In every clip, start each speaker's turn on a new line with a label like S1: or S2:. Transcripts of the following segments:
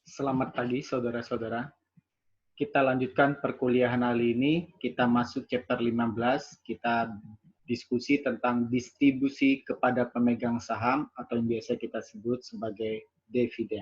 S1: Selamat pagi, saudara-saudara. Kita lanjutkan perkuliahan hari ini. Kita masuk chapter 15. Kita diskusi tentang distribusi kepada pemegang saham atau yang biasa kita sebut sebagai dividen.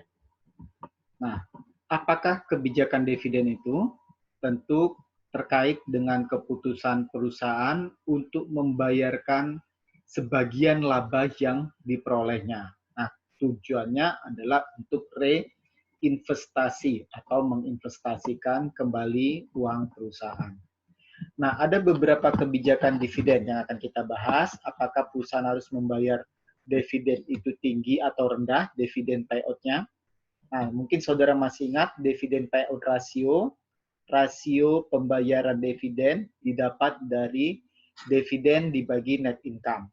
S1: Nah, apakah kebijakan dividen itu? Tentu terkait dengan keputusan perusahaan untuk membayarkan sebagian laba yang diperolehnya. Nah, tujuannya adalah untuk reinvestasi atau menginvestasikan kembali uang perusahaan. Nah, ada beberapa kebijakan dividen yang akan kita bahas. Apakah perusahaan harus membayar dividen itu tinggi atau rendah, dividen payout-nya? Nah, mungkin saudara masih ingat dividen payout rasio pembayaran dividen didapat dari dividen dibagi net income.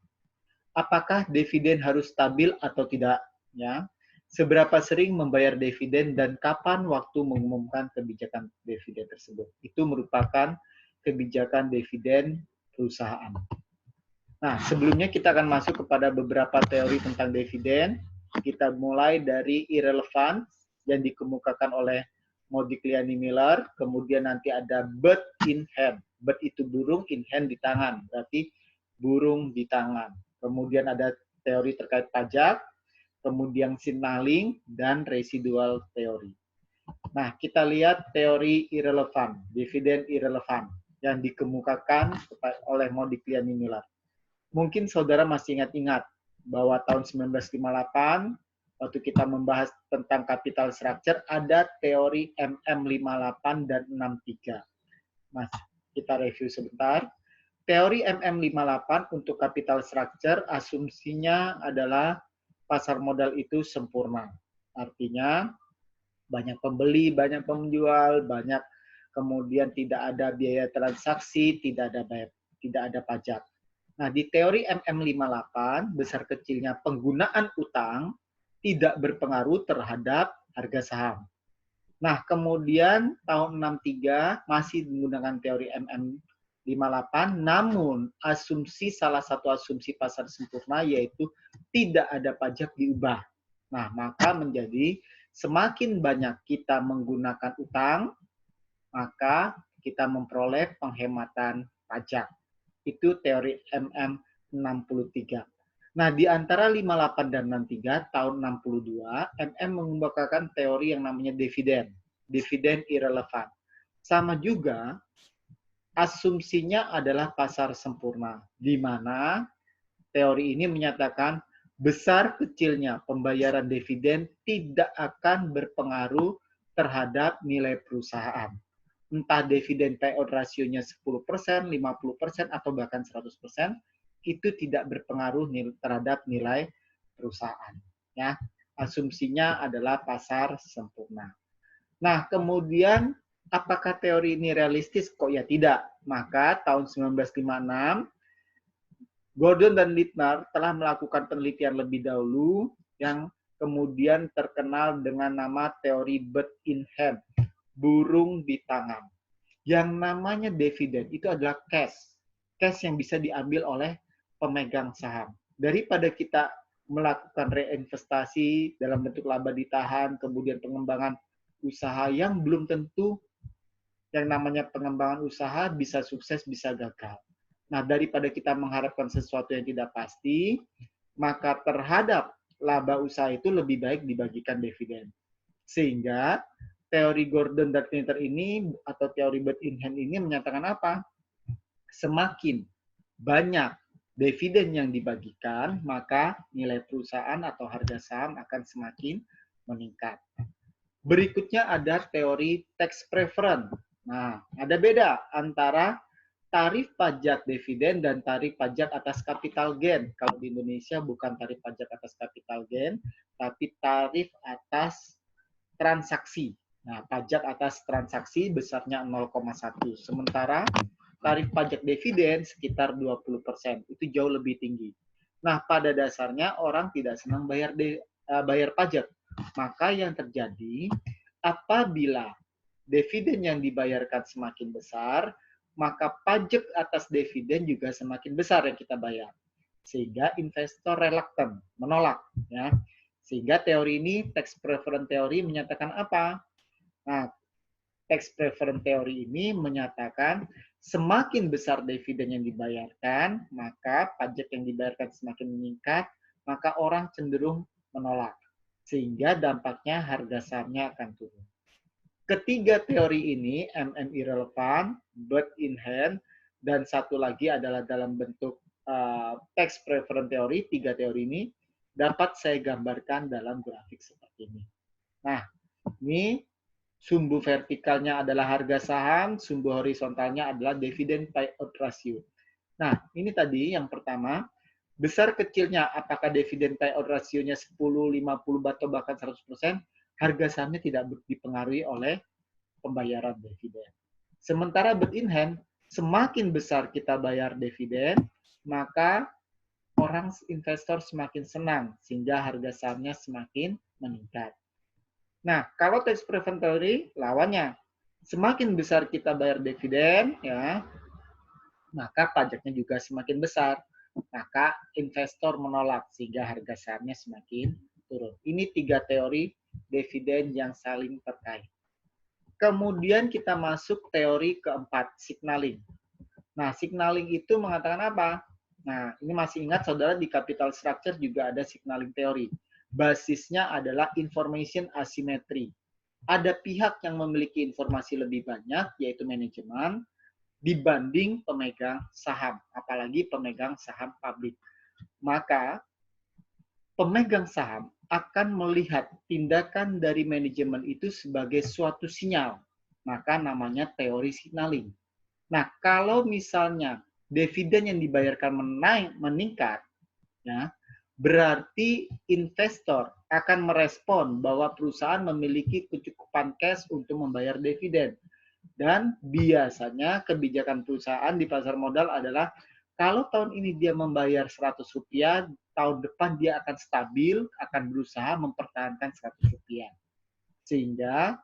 S1: Apakah dividen harus stabil atau tidak? Ya. Seberapa sering membayar dividen dan kapan waktu mengumumkan kebijakan dividen tersebut? Itu merupakan kebijakan dividen perusahaan. Nah, sebelumnya kita akan masuk kepada beberapa teori tentang dividen. Kita mulai dari irrelevant yang dikemukakan oleh Modigliani Miller, kemudian nanti ada bird in hand. Bird itu burung, in hand di tangan, berarti burung di tangan. Kemudian ada teori terkait pajak, kemudian signaling, dan residual teori. Nah, kita lihat teori irrelevant, dividen irrelevant, yang dikemukakan oleh Modigliani Miller. Mungkin saudara masih ingat-ingat bahwa tahun 1958, waktu kita membahas tentang capital structure, ada teori MM58 dan 63. Mas, kita review sebentar. Teori MM58 untuk capital structure, asumsinya adalah pasar modal itu sempurna. Artinya, banyak pembeli, banyak penjual, banyak kemudian tidak ada biaya transaksi, tidak ada pajak. Nah, di teori MM58, besar kecilnya penggunaan utang tidak berpengaruh terhadap harga saham. Nah, kemudian tahun 63 masih menggunakan teori MM58, namun salah satu asumsi pasar sempurna yaitu tidak ada pajak diubah. Nah, maka menjadi semakin banyak kita menggunakan utang, maka kita memperoleh penghematan pajak. Itu teori MM63. Nah, di antara 58 dan 63, tahun 62, MM mengemukakan teori yang namanya dividen irrelevant. Sama juga, asumsinya adalah pasar sempurna, di mana teori ini menyatakan besar kecilnya pembayaran dividen tidak akan berpengaruh terhadap nilai perusahaan. Entah dividen payout rasionya 10%, 50%, atau bahkan 100%, itu tidak berpengaruh terhadap nilai perusahaan. Ya, asumsinya adalah pasar sempurna. Nah, kemudian apakah teori ini realistis? Kok ya tidak? Maka tahun 1956, Gordon dan Littner telah melakukan penelitian lebih dahulu yang kemudian terkenal dengan nama teori bird in hand, burung di tangan. Yang namanya dividen itu adalah cash yang bisa diambil oleh pemegang saham. Daripada kita melakukan reinvestasi dalam bentuk laba ditahan, kemudian pengembangan usaha yang belum tentu yang namanya pengembangan usaha bisa sukses, bisa gagal. Nah, daripada kita mengharapkan sesuatu yang tidak pasti, maka terhadap laba usaha itu lebih baik dibagikan dividen. Sehingga teori Gordon dan Littner ini atau teori bird in hand ini menyatakan apa? Semakin banyak dividen yang dibagikan, maka nilai perusahaan atau harga saham akan semakin meningkat. Berikutnya ada teori tax preference. Nah, ada beda antara tarif pajak dividen dan tarif pajak atas capital gain. Kalau di Indonesia bukan tarif pajak atas capital gain, tapi tarif atas transaksi. Nah, pajak atas transaksi besarnya 0,1. Sementara tarif pajak dividen sekitar 20%. Itu jauh lebih tinggi. Nah, pada dasarnya orang tidak senang bayar pajak. Maka yang terjadi, apabila dividen yang dibayarkan semakin besar, maka pajak atas dividen juga semakin besar yang kita bayar. Sehingga investor reluctant, menolak. Ya. Sehingga teori ini, tax preference theory menyatakan apa? Nah, tax preference theory ini menyatakan semakin besar dividen yang dibayarkan, maka pajak yang dibayarkan semakin meningkat, maka orang cenderung menolak. Sehingga dampaknya harga sahamnya akan turun. Ketiga teori ini, MMI relevan, bird in hand, dan satu lagi adalah dalam bentuk tax preference theory, tiga teori ini dapat saya gambarkan dalam grafik seperti ini. Nah, ini sumbu vertikalnya adalah harga saham, sumbu horizontalnya adalah dividend payout ratio. Nah, ini tadi yang pertama, besar kecilnya apakah dividend payout rasionya 10, 50, atau bahkan 100%, harga sahamnya tidak dipengaruhi oleh pembayaran dividen. Sementara bird in hand, semakin besar kita bayar dividen, maka orang investor semakin senang sehingga harga sahamnya semakin meningkat. Nah, kalau tax preference theory lawannya, semakin besar kita bayar dividen, ya, maka pajaknya juga semakin besar. Maka investor menolak sehingga harga sahamnya semakin turun. Ini tiga teori dividen yang saling terkait. Kemudian kita masuk teori keempat, signaling. Nah, signaling itu mengatakan apa? Nah, ini masih ingat saudara di capital structure juga ada signaling teori. Basisnya adalah information asymmetry. Ada pihak yang memiliki informasi lebih banyak, yaitu manajemen, dibanding pemegang saham, apalagi pemegang saham publik. Maka, pemegang saham akan melihat tindakan dari manajemen itu sebagai suatu sinyal. Maka namanya teori signaling. Nah, kalau misalnya dividen yang dibayarkan meningkat, ya, berarti investor akan merespon bahwa perusahaan memiliki kecukupan cash untuk membayar dividen. Dan biasanya kebijakan perusahaan di pasar modal adalah kalau tahun ini dia membayar Rp100, tahun depan dia akan stabil, akan berusaha mempertahankan Rp100. Sehingga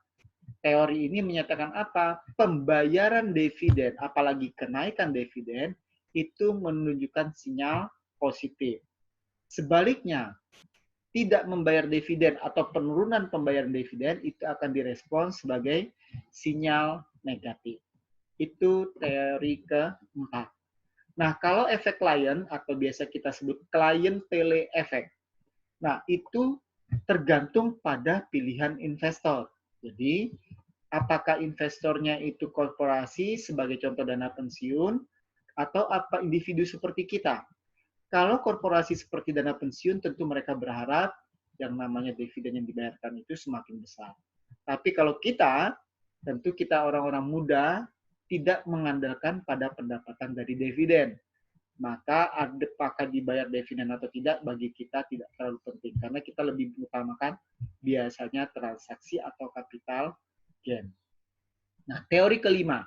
S1: teori ini menyatakan apa? Pembayaran dividen, apalagi kenaikan dividen, itu menunjukkan sinyal positif. Sebaliknya, tidak membayar dividen atau penurunan pembayaran dividen itu akan direspons sebagai sinyal negatif. Itu teori keempat. Nah, kalau efek client atau biasa kita sebut client tele effect, nah itu tergantung pada pilihan investor. Jadi, apakah investornya itu korporasi sebagai contoh dana pensiun atau apa individu seperti kita? Kalau korporasi seperti dana pensiun, tentu mereka berharap yang namanya dividen yang dibayarkan itu semakin besar. Tapi kalau kita, tentu kita orang-orang muda, tidak mengandalkan pada pendapatan dari dividen. Maka apakah dibayar dividen atau tidak bagi kita tidak terlalu penting. Karena kita lebih mengutamakan biasanya transaksi atau capital gain. Nah, teori kelima,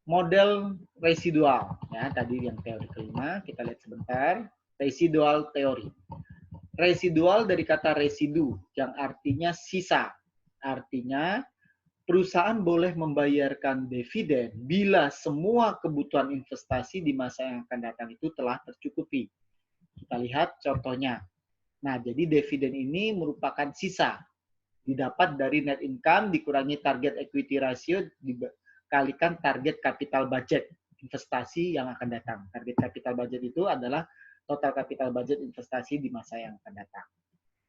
S1: model residual. Ya, tadi yang teori kelima, kita lihat sebentar. Residual teori. Residual dari kata residu, yang artinya sisa. Artinya, perusahaan boleh membayarkan dividen bila semua kebutuhan investasi di masa yang akan datang itu telah tercukupi. Kita lihat contohnya. Nah, jadi dividen ini merupakan sisa. Didapat dari net income dikurangi target equity ratio dikalikan target capital budget investasi yang akan datang. Target capital budget itu adalah total capital budget investasi di masa yang akan datang.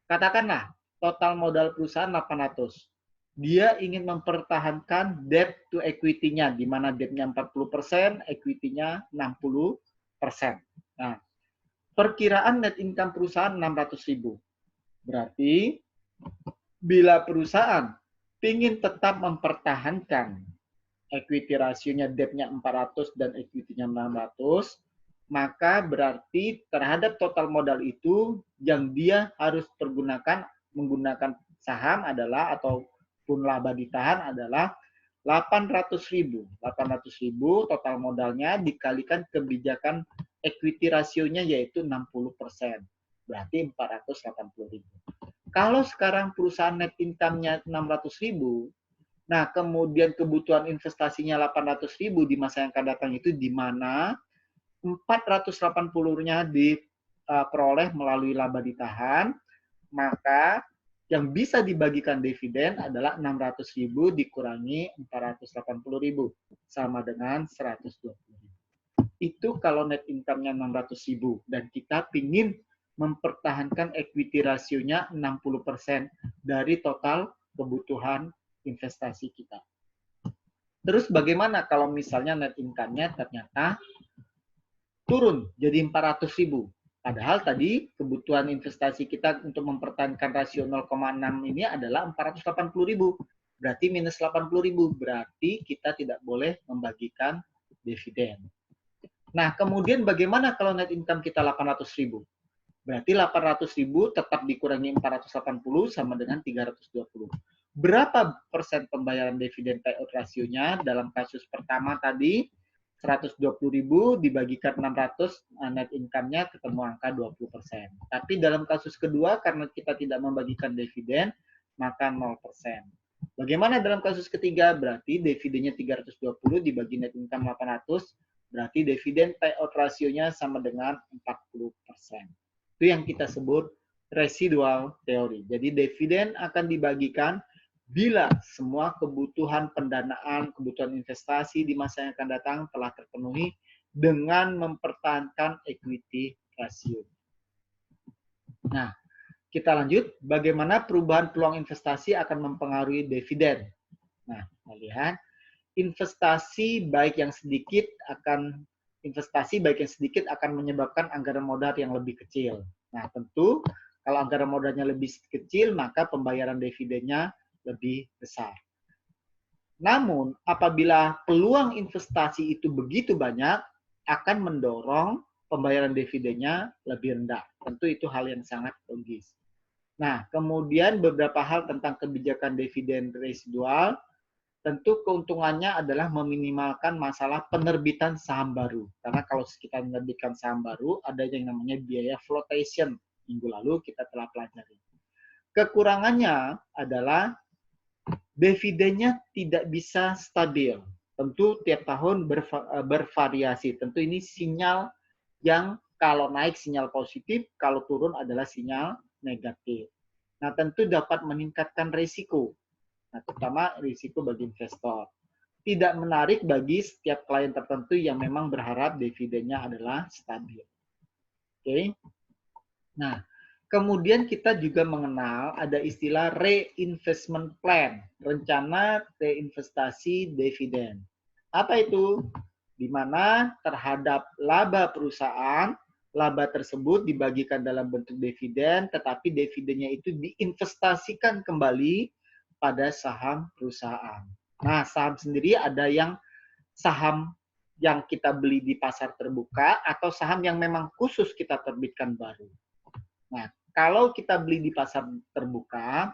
S1: Katakanlah total modal perusahaan 800. Dia ingin mempertahankan debt to equity-nya, di mana debt-nya 40%, equity-nya 60%. Nah, perkiraan net income perusahaan 600.000. Berarti, bila perusahaan ingin tetap mempertahankan equity rasionya debt-nya 400 dan equity-nya 600, maka berarti terhadap total modal itu yang dia harus menggunakan saham adalah ataupun laba ditahan adalah 800.000. 800.000 total modalnya dikalikan kebijakan equity rasionya yaitu 60%. Berarti 480.000. Kalau sekarang perusahaan net income-nya 600.000, nah kemudian kebutuhan investasinya 800.000 di masa yang akan datang itu di mana 480-nya diperoleh melalui laba ditahan, maka yang bisa dibagikan dividen adalah 600.000 dikurangi 480.000 sama dengan 120.000. Itu kalau net income-nya 600.000 dan kita ingin mempertahankan equity rasionya 60% dari total kebutuhan investasi kita. Terus bagaimana kalau misalnya net income-nya ternyata turun jadi 400.000? Padahal tadi kebutuhan investasi kita untuk mempertahankan rasio 0,6 ini adalah 480.000. Berarti minus 80.000. Berarti kita tidak boleh membagikan dividen. Nah, kemudian bagaimana kalau net income kita 800.000? Berarti 800.000 tetap dikurangi 480 sama dengan 320. Berapa persen pembayaran dividen payout rasionya? Dalam kasus pertama tadi, 120.000 dibagikan 600, net income-nya ketemu angka 20%. Tapi dalam kasus kedua, karena kita tidak membagikan dividen, maka 0%. Bagaimana dalam kasus ketiga? Berarti dividennya 320 dibagi net income 800, berarti dividen payout rasionya sama dengan 40%. Itu yang kita sebut residual teori. Jadi dividen akan dibagikan bila semua kebutuhan pendanaan, kebutuhan investasi di masa yang akan datang telah terpenuhi dengan mempertahankan equity ratio. Nah, kita lanjut. Bagaimana perubahan peluang investasi akan mempengaruhi dividen? Nah, melihat investasi baik yang sedikit akan menyebabkan anggaran modal yang lebih kecil. Nah, tentu kalau anggaran modalnya lebih kecil, maka pembayaran dividennya lebih besar. Namun, apabila peluang investasi itu begitu banyak, akan mendorong pembayaran dividennya lebih rendah. Tentu itu hal yang sangat logis. Nah, kemudian beberapa hal tentang kebijakan dividen residual, tentu keuntungannya adalah meminimalkan masalah penerbitan saham baru. Karena kalau kita menerbitkan saham baru, ada yang namanya biaya flotation. Minggu lalu kita telah pelajari. Kekurangannya adalah dividennya tidak bisa stabil. Tentu tiap tahun bervariasi. Tentu ini sinyal yang kalau naik sinyal positif, kalau turun adalah sinyal negatif. Nah, tentu dapat meningkatkan risiko. Nah, terutama risiko bagi investor. Tidak menarik bagi setiap klien tertentu yang memang berharap dividennya adalah stabil. Oke. Nah, kemudian kita juga mengenal ada istilah reinvestment plan, rencana reinvestasi dividen. Apa itu? Di mana terhadap laba perusahaan, laba tersebut dibagikan dalam bentuk dividen, tetapi dividennya itu diinvestasikan kembali pada saham perusahaan. Nah, saham sendiri ada yang saham yang kita beli di pasar terbuka atau saham yang memang khusus kita terbitkan baru. Nah, kalau kita beli di pasar terbuka,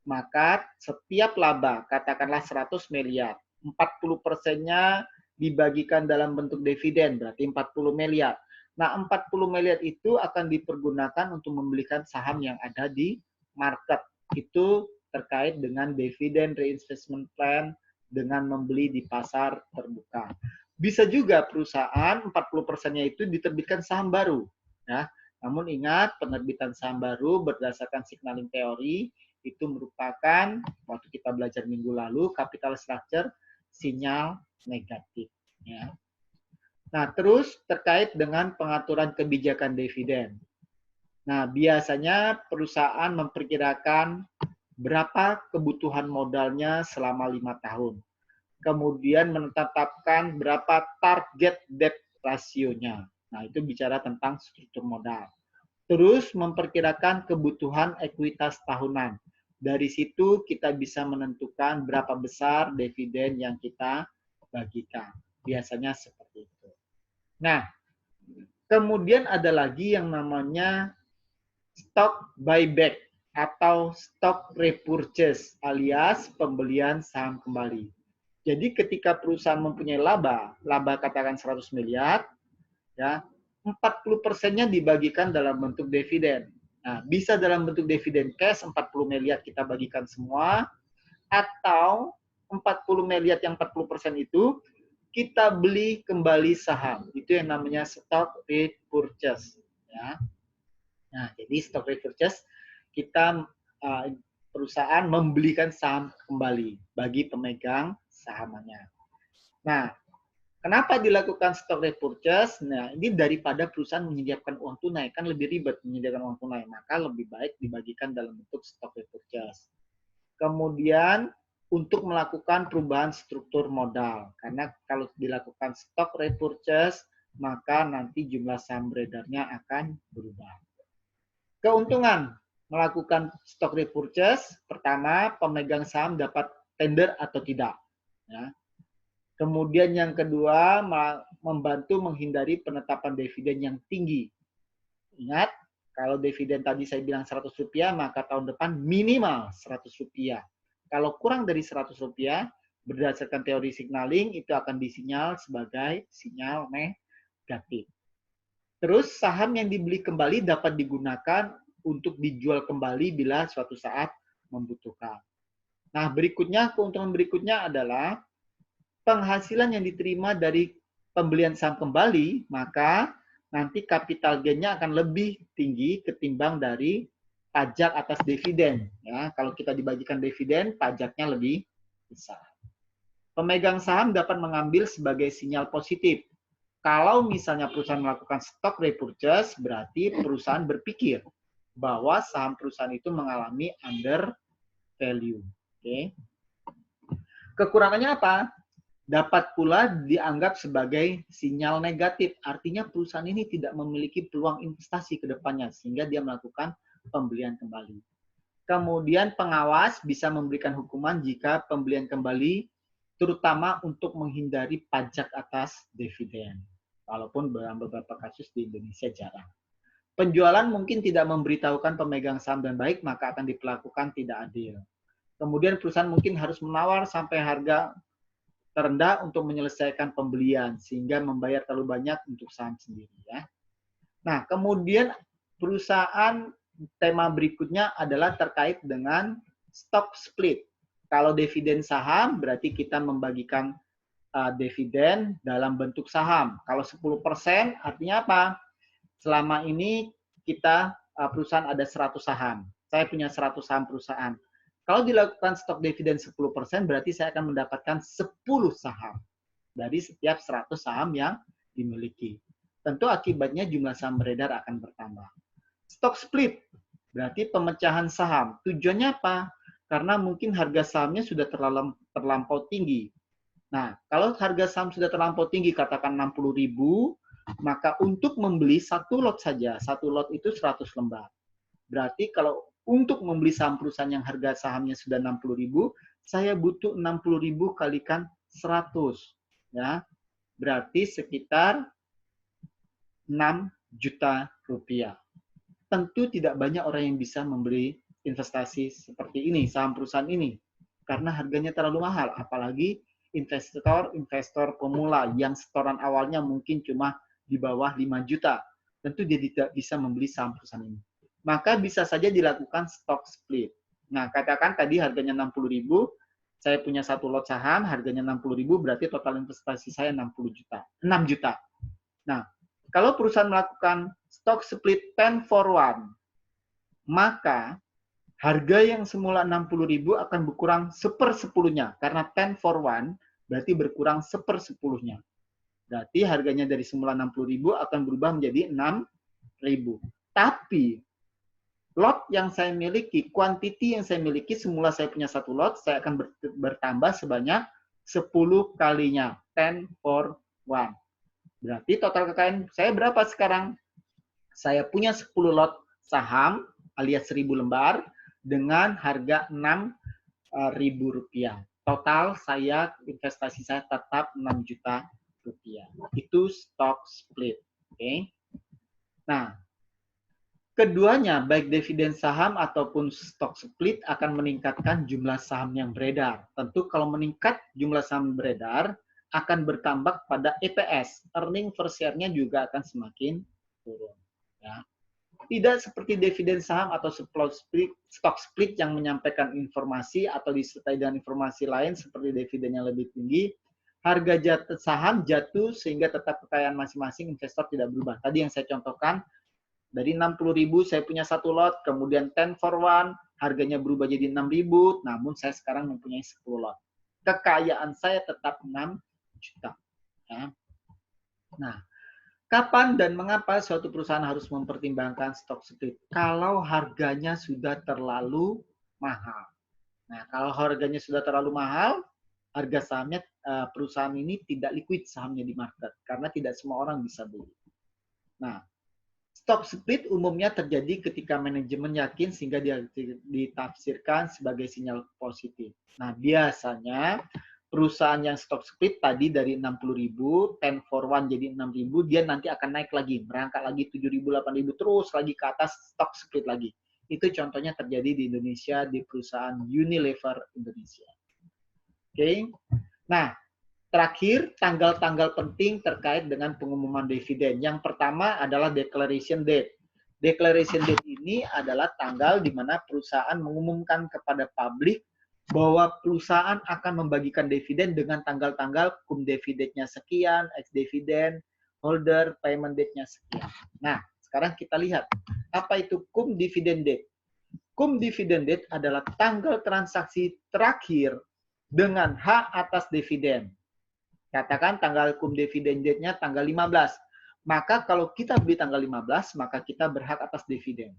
S1: maka setiap laba, katakanlah 100 miliar, 40%-nya dibagikan dalam bentuk dividen, berarti 40 miliar. Nah, 40 miliar itu akan dipergunakan untuk membelikan saham yang ada di market. Itu terkait dengan dividen reinvestment plan dengan membeli di pasar terbuka. Bisa juga perusahaan 40%-nya itu diterbitkan saham baru. Ya. Namun ingat, penerbitan saham baru berdasarkan signaling teori itu merupakan, waktu kita belajar minggu lalu, capital structure sinyal negatif. Ya. Nah, terus terkait dengan pengaturan kebijakan dividen. Nah, biasanya perusahaan memperkirakan berapa kebutuhan modalnya selama 5 tahun. Kemudian menetapkan berapa target debt rasionya. Nah, itu bicara tentang struktur modal. Terus memperkirakan kebutuhan ekuitas tahunan. Dari situ kita bisa menentukan berapa besar dividen yang kita bagikan. Biasanya seperti itu. Nah, kemudian ada lagi yang namanya stock buyback atau stock repurchase alias pembelian saham kembali. Jadi ketika perusahaan mempunyai laba katakan 100 miliar, ya, 40%-nya dibagikan dalam bentuk dividen. Nah, bisa dalam bentuk dividen cash 40 miliar kita bagikan semua, atau 40 miliar yang 40% itu kita beli kembali saham. Itu yang namanya stock repurchase. Ya. Nah, jadi stock repurchase kita perusahaan membelikan saham kembali bagi pemegang sahamnya. Nah, kenapa dilakukan stock repurchase? Nah, ini daripada perusahaan menyediakan uang tunai, kan lebih ribet menyediakan uang tunai, maka lebih baik dibagikan dalam bentuk stock repurchase. Kemudian untuk melakukan perubahan struktur modal, karena kalau dilakukan stock repurchase, maka nanti jumlah saham beredarnya akan berubah. Keuntungan melakukan stock repurchase, pertama, pemegang saham dapat tender atau tidak. Ya. Kemudian yang kedua, membantu menghindari penetapan dividen yang tinggi. Ingat, kalau dividen tadi saya bilang Rp100, maka tahun depan minimal Rp100. Kalau kurang dari Rp100, berdasarkan teori signaling, itu akan disinyal sebagai sinyal negatif. Terus saham yang dibeli kembali dapat digunakan untuk dijual kembali bila suatu saat membutuhkan. Nah, berikutnya, keuntungan berikutnya adalah penghasilan yang diterima dari pembelian saham kembali, maka nanti capital gain-nya akan lebih tinggi ketimbang dari pajak atas dividen. Ya, kalau kita dibagikan dividen, pajaknya lebih besar. Pemegang saham dapat mengambil sebagai sinyal positif. Kalau misalnya perusahaan melakukan stock repurchase, berarti perusahaan berpikir bahwa saham perusahaan itu mengalami under value. Oke. Kekurangannya apa? Dapat pula dianggap sebagai sinyal negatif. Artinya perusahaan ini tidak memiliki peluang investasi ke depannya, sehingga dia melakukan pembelian kembali. Kemudian pengawas bisa memberikan hukuman jika pembelian kembali, terutama untuk menghindari pajak atas dividen. Walaupun dalam beberapa kasus di Indonesia jarang. Penjualan mungkin tidak memberitahukan pemegang saham dan baik, maka akan diperlakukan tidak adil. Kemudian perusahaan mungkin harus menawar sampai harga terendah untuk menyelesaikan pembelian, sehingga membayar terlalu banyak untuk saham sendiri. Ya. Nah, kemudian perusahaan tema berikutnya adalah terkait dengan stock split. Kalau dividen saham, berarti kita membagikan dividen dalam bentuk saham. Kalau 10%, artinya apa? Selama ini kita perusahaan ada 100 saham. Saya punya 100 saham perusahaan. Kalau dilakukan stok dividen 10%, berarti saya akan mendapatkan 10 saham dari setiap 100 saham yang dimiliki. Tentu akibatnya jumlah saham beredar akan bertambah. Stock split, berarti pemecahan saham. Tujuannya apa? Karena mungkin harga sahamnya sudah terlampau tinggi. Nah, kalau harga saham sudah terlampau tinggi, katakan 60.000, maka untuk membeli satu lot saja, satu lot itu 100 lembar. Berarti kalau untuk membeli saham perusahaan yang harga sahamnya sudah 60.000, saya butuh 60.000 kalikan 100. Ya. Berarti sekitar 6 juta rupiah. Tentu tidak banyak orang yang bisa membeli investasi seperti ini, saham perusahaan ini. Karena harganya terlalu mahal, apalagi investor pemula yang setoran awalnya mungkin cuma di bawah 5 juta. Tentu dia tidak bisa membeli saham perusahaan ini. Maka bisa saja dilakukan stock split. Nah, katakan tadi harganya 60.000, saya punya satu lot saham, harganya 60.000, berarti total investasi saya 6 juta. Nah, kalau perusahaan melakukan stock split 10 for 1, maka harga yang semula 60.000 akan berkurang 1/10-nya. Karena 10 for 1 berarti berkurang 1/10-nya. Berarti harganya dari semula 60.000 akan berubah menjadi 6.000. Tapi lot yang saya miliki, quantity yang saya miliki, semula saya punya satu lot, saya akan bertambah sebanyak 10 kalinya. 10 for 1. Berarti total kekayaan saya berapa sekarang? Saya punya 10 lot saham alias 1.000 lembar dengan harga 6.000 rupiah. Total saya investasi saya tetap 6 juta rupiah. Itu stock split. Oke. Nah, keduanya baik dividen saham ataupun stock split akan meningkatkan jumlah saham yang beredar. Tentu kalau meningkat jumlah saham beredar akan bertambah pada EPS. Earning per share-nya juga akan semakin turun. Ya. Tidak seperti dividen saham atau stock split yang menyampaikan informasi atau disertai dengan informasi lain seperti dividen yang lebih tinggi, harga saham jatuh sehingga tetap kekayaan masing-masing investor tidak berubah. Tadi yang saya contohkan, Dari 60.000 saya punya satu lot, kemudian 10 for 1, harganya berubah jadi 6.000, namun saya sekarang mempunyai 10 lot. Kekayaan saya tetap 6 juta. Ya. Nah, kapan dan mengapa suatu perusahaan harus mempertimbangkan stock split? Kalau harganya sudah terlalu mahal. Nah, kalau harganya sudah terlalu mahal, harga sahamnya perusahaan ini tidak liquid sahamnya di market karena tidak semua orang bisa beli. Nah, stock split umumnya terjadi ketika manajemen yakin sehingga dia ditafsirkan sebagai sinyal positif. Nah, biasanya perusahaan yang stock split tadi dari 60.000, 10 for 1 jadi 6.000, dia nanti akan naik lagi, merangkak lagi 7.000, 8.000, terus lagi ke atas stock split lagi. Itu contohnya terjadi di Indonesia di perusahaan Unilever Indonesia. Oke. Nah, terakhir, tanggal-tanggal penting terkait dengan pengumuman dividen. Yang pertama adalah declaration date. Declaration date ini adalah tanggal di mana perusahaan mengumumkan kepada publik bahwa perusahaan akan membagikan dividen dengan tanggal-tanggal cum dividennya sekian, ex dividen, holder, payment date-nya sekian. Nah, sekarang kita lihat, apa itu cum dividend date? Cum dividend date adalah tanggal transaksi terakhir dengan hak atas dividen. Katakan tanggal cum dividend date-nya tanggal 15. Maka kalau kita beli tanggal 15, maka kita berhak atas dividen.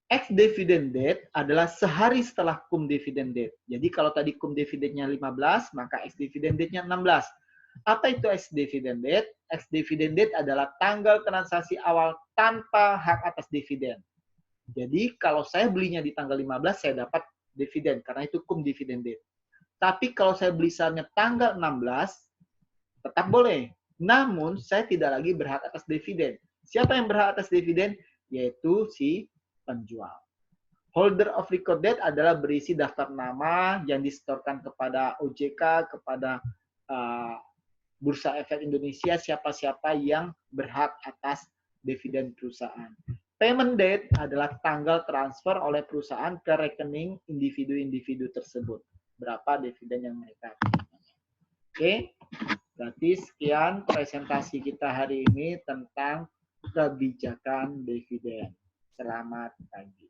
S1: Ex dividend date adalah sehari setelah cum dividend date. Jadi kalau tadi cum dividendnya 15, maka ex dividend date-nya 16. Apa itu ex dividend date? Ex dividend date adalah tanggal transaksi awal tanpa hak atas dividen. Jadi kalau saya belinya di tanggal 15, saya dapat dividen karena itu cum dividend date. Tapi kalau saya beli sahamnya tanggal 16, tetap boleh. Namun, saya tidak lagi berhak atas dividen. Siapa yang berhak atas dividen? Yaitu si penjual. Holder of record date adalah berisi daftar nama yang disetorkan kepada OJK, kepada Bursa Efek Indonesia, siapa-siapa yang berhak atas dividen perusahaan. Payment date adalah tanggal transfer oleh perusahaan ke rekening individu-individu tersebut. Berapa dividen yang mereka terima. Oke. Berarti sekian presentasi kita hari ini tentang kebijakan dividen. Selamat pagi.